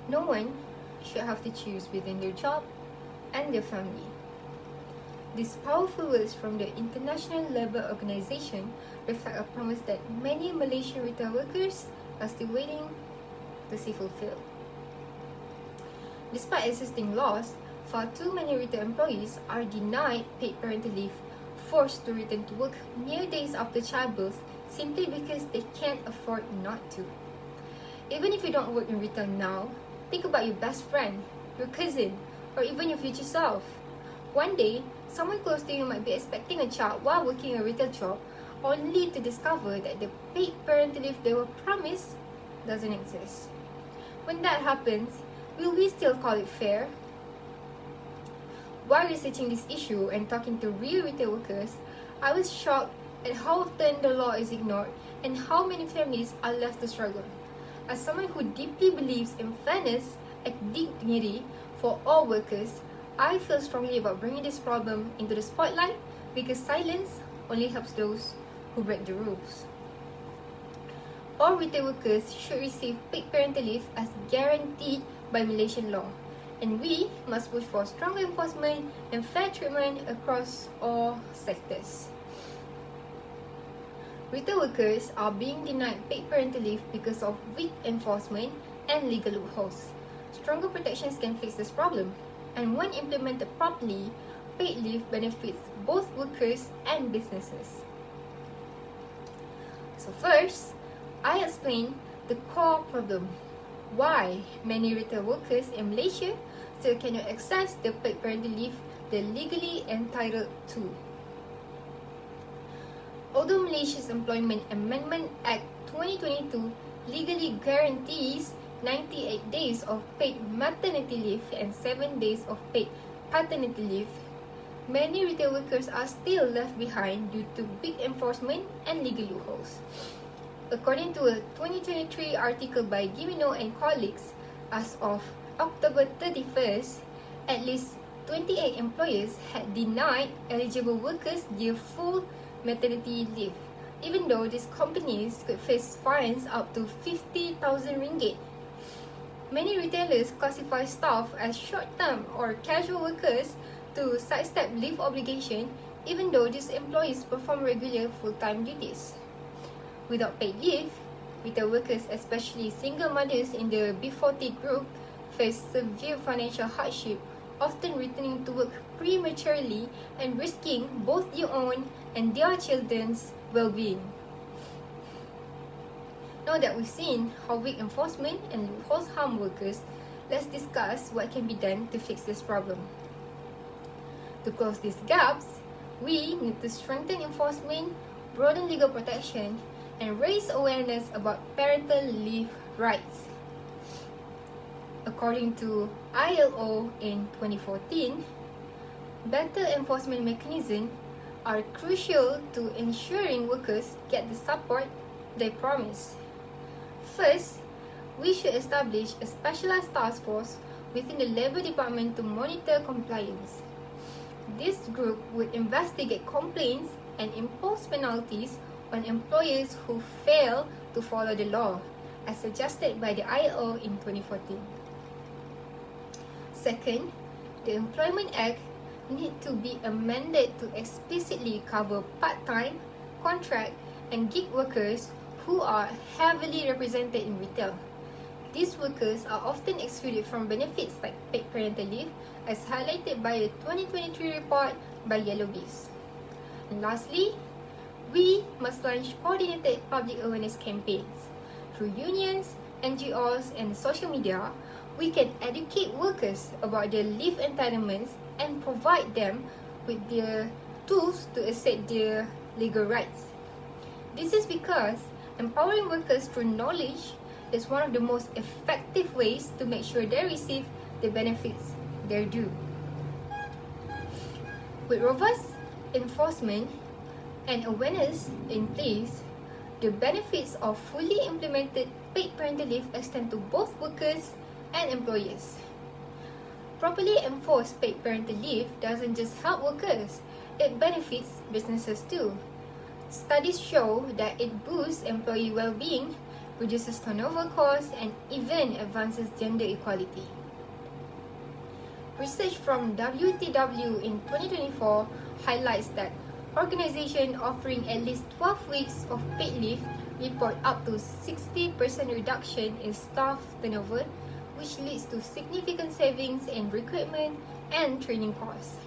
No one should have to choose between their job and their family. These powerful words from the International Labour Organization reflect a promise that many Malaysian retail workers are still waiting to see fulfilled. Despite existing laws, far too many retail employees are denied paid parental leave, forced to return to work mere days after childbirth simply because they can't afford not to. Even if you don't work in retail now, think about your best friend, your cousin, or even your future self. One day, someone close to you might be expecting a child while working a retail job, only to discover that the paid parental leave they were promised doesn't exist. When that happens, will we still call it fair? While researching this issue and talking to real retail workers, I was shocked at how often the law is ignored and how many families are left to struggle. As someone who deeply believes in fairness and dignity for all workers, I feel strongly about bringing this problem into the spotlight because silence only helps those who break the rules. All retail workers should receive paid parental leave as guaranteed by Malaysian law, and we must push for stronger enforcement and fair treatment across all sectors. Retail workers are being denied paid parental leave because of weak enforcement and legal loopholes. Stronger protections can fix this problem, and when implemented properly, paid leave benefits both workers and businesses. So first, I explain the core problem. Why many retail workers in Malaysia still cannot access the paid parental leave they're legally entitled to. Although Malaysia's Employment Amendment Act 2022 legally guarantees 98 days of paid maternity leave and 7 days of paid paternity leave, many retail workers are still left behind due to weak enforcement and legal loopholes. According to a 2023 article by Gimino and colleagues, as of October 31st, at least 28 employers had denied eligible workers their full maternity leave, even though these companies could face fines up to 50,000 ringgit. Many retailers classify staff as short-term or casual workers to sidestep leave obligation, even though these employees perform regular full-time duties. Without paid leave, retail workers, especially single mothers in the B40 group, face severe financial hardship, often returning to work prematurely and risking both their own and their children's well-being. Now that we've seen how weak enforcement and loopholes harm workers, let's discuss what can be done to fix this problem. To close these gaps, we need to strengthen enforcement, broaden legal protection, and raise awareness about parental leave rights. According to ILO in 2014, better enforcement mechanisms are crucial to ensuring workers get the support they promise. First, we should establish a specialized task force within the Labour Department to monitor compliance. This group would investigate complaints and impose penalties on employers who fail to follow the law, as suggested by the ILO in 2014. Second, the Employment Act needs to be amended to explicitly cover part-time, contract, and gig workers who are heavily represented in retail. These workers are often excluded from benefits like paid parental leave, as highlighted by a 2023 report by Yellowbees. And lastly, we must launch coordinated public awareness campaigns. Through unions, NGOs, and social media, we can educate workers about their leave entitlements and provide them with the tools to assert their legal rights. This is because empowering workers through knowledge is one of the most effective ways to make sure they receive the benefits they're due. With robust enforcement and awareness in place, the benefits of fully implemented paid parental leave extend to both workers and employers. Properly enforced paid parental leave doesn't just help workers, it benefits businesses too. Studies show that it boosts employee well-being reduces turnover costs, and even advances gender equality. Research from WTW in 2024 highlights that organizations offering at least 12 weeks of paid leave report up to 60% reduction in staff turnover, which leads to significant savings in recruitment and training costs.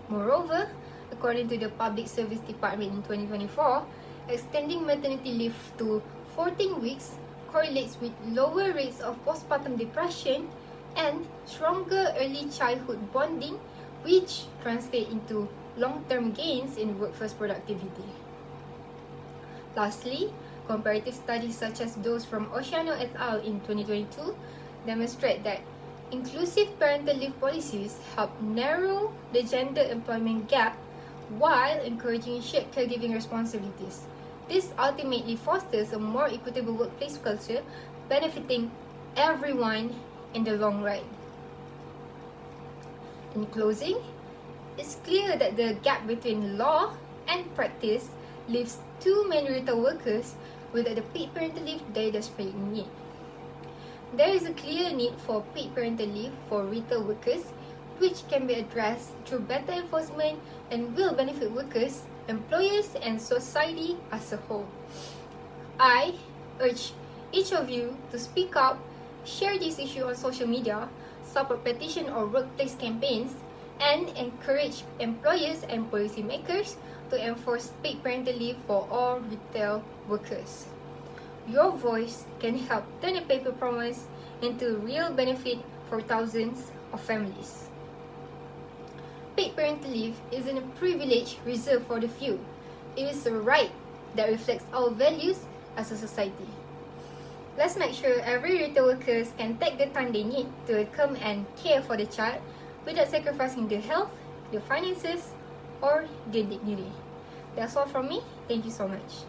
Moreover, according to the Public Service Department in 2024, extending maternity leave to 14 weeks correlates with lower rates of postpartum depression and stronger early childhood bonding, which translate into long-term gains in workforce productivity. Lastly, comparative studies such as those from Oceano et al. In 2022 demonstrate that inclusive parental leave policies help narrow the gender employment gap while encouraging shared caregiving responsibilities. This ultimately fosters a more equitable workplace culture, benefiting everyone in the long run. In closing, it's clear that the gap between law and practice leaves too many retail workers without the paid parental leave they desperately need. There is a clear need for paid parental leave for retail workers, which can be addressed through better enforcement and will benefit workers, employers, and society as a whole. I urge each of you to speak up, share this issue on social media, support petition or workplace campaigns, and encourage employers and policymakers to enforce paid parental leave for all retail workers. Your voice can help turn a paper promise into real benefit for thousands of families. Paid parental leave isn't a privilege reserved for the few. It is a right that reflects our values as a society. Let's make sure every retail workers can take the time they need to come and care for the child without sacrificing their health, their finances, or their dignity. That's all from me. Thank you so much.